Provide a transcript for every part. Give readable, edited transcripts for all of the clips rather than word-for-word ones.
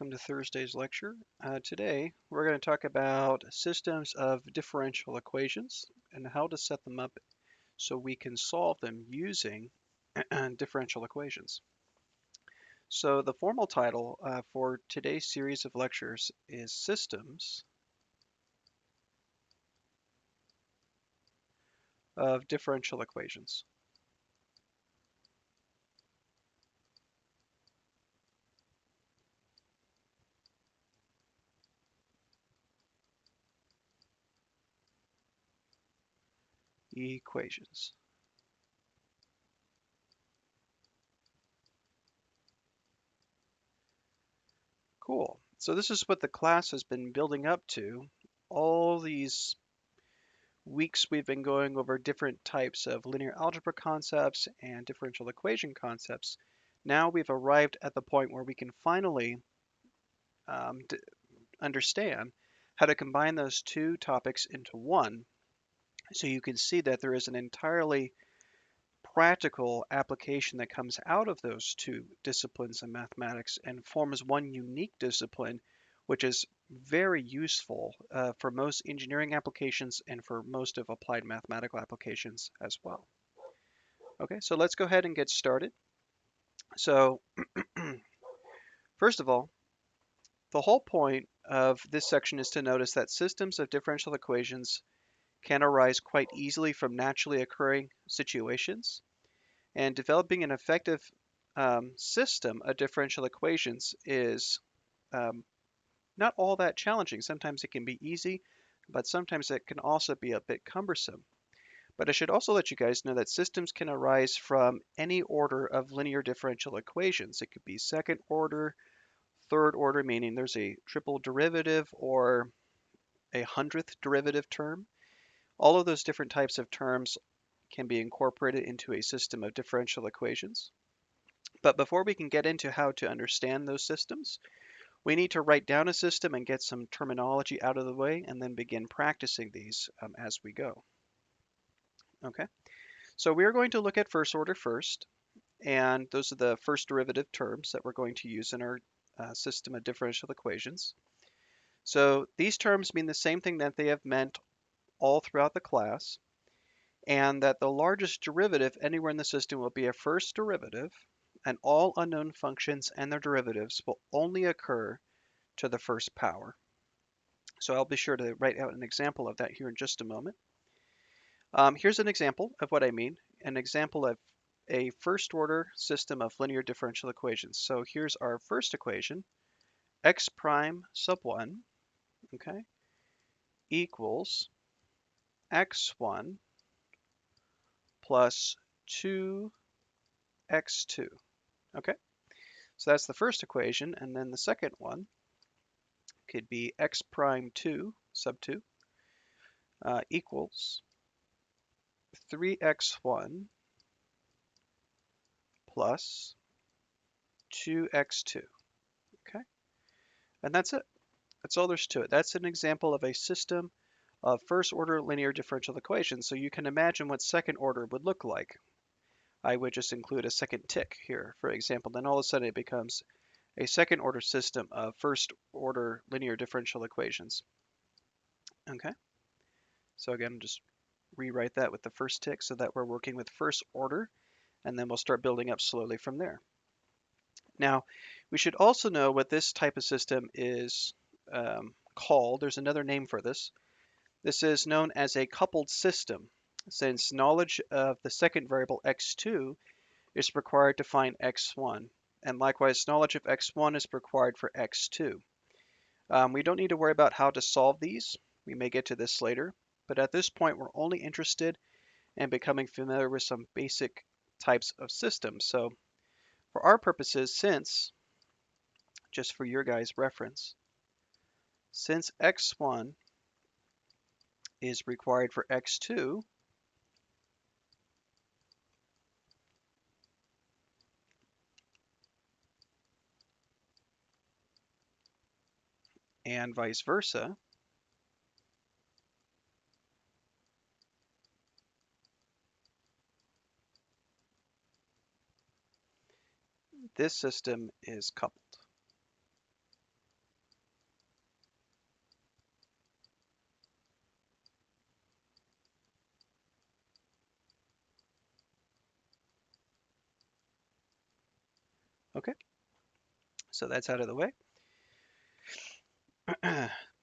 welcome to Thursday's lecture. Today we're going to talk about systems of differential equations and how to set them up so we can solve them using differential equations. So the formal title for today's series of lectures is Systems of Differential Equations. Equations. Cool. So this is what the class has been building up to. All these weeks we've been going over different types of linear algebra concepts and differential equation concepts. Now we've arrived at the point where we can finally um, understand how to combine those two topics into one. So you can see that there is an entirely practical application that comes out of those two disciplines in mathematics and forms one unique discipline, which is very useful for most engineering applications and for most of applied mathematical applications as well. Okay, so let's go ahead and get started. So first of all, the whole point of this section is to notice that systems of differential equations can arise quite easily from naturally occurring situations. And developing an effective system of differential equations is um, not all that challenging. Sometimes it can be easy, but sometimes it can also be a bit cumbersome. But I should also let you guys know that systems can arise from any order of linear differential equations. It could be second order, third order, meaning there's a triple derivative or a hundredth derivative term. All of those different types of terms can be incorporated into a system of differential equations. But before we can get into how to understand those systems, we need to write down a system and get some terminology out of the way and then begin practicing these as we go. Okay, so we are going to look at first order first, and those are the first derivative terms that we're going to use in our system of differential equations. So these terms mean the same thing that they have meant all throughout the class, and that the largest derivative anywhere in the system will be a first derivative, and all unknown functions and their derivatives will only occur to the first power. So I'll be sure to write out an example of that here in just a moment. Here's an example of what I mean, an example of a first order system of linear differential equations. So here's our first equation, x prime sub 1, okay, equals x1 plus 2x2, okay? So that's the first equation, and then the second one could be x prime 2 sub 2 equals 3x1 plus 2x2, okay? And that's it. That's all there's to it. That's an example of a system of first order linear differential equations. So you can imagine what second order would look like. I would just include a second tick here, for example. Then all of a sudden it becomes a second order system of first order linear differential equations. Okay, so again, just rewrite that with the first tick so that we're working with first order, and then we'll start building up slowly from there. Now, we should also know what this type of system is called. There's another name for this. This is known as a coupled system, since knowledge of the second variable x2 is required to find x1, and likewise knowledge of x1 is required for x2. We don't need to worry about how to solve these. We may get to this later, but at this point we're only interested in becoming familiar with some basic types of systems. So for our purposes, just for your guys' reference, since x1 is required for x2, and vice versa, this system is coupled. Okay, so that's out of the way.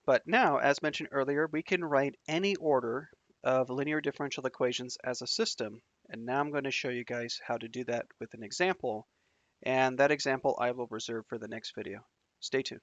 But now, as mentioned earlier, we can write any order of linear differential equations as a system. And now I'm going to show you guys how to do that with an example. And that example I will reserve for the next video. Stay tuned.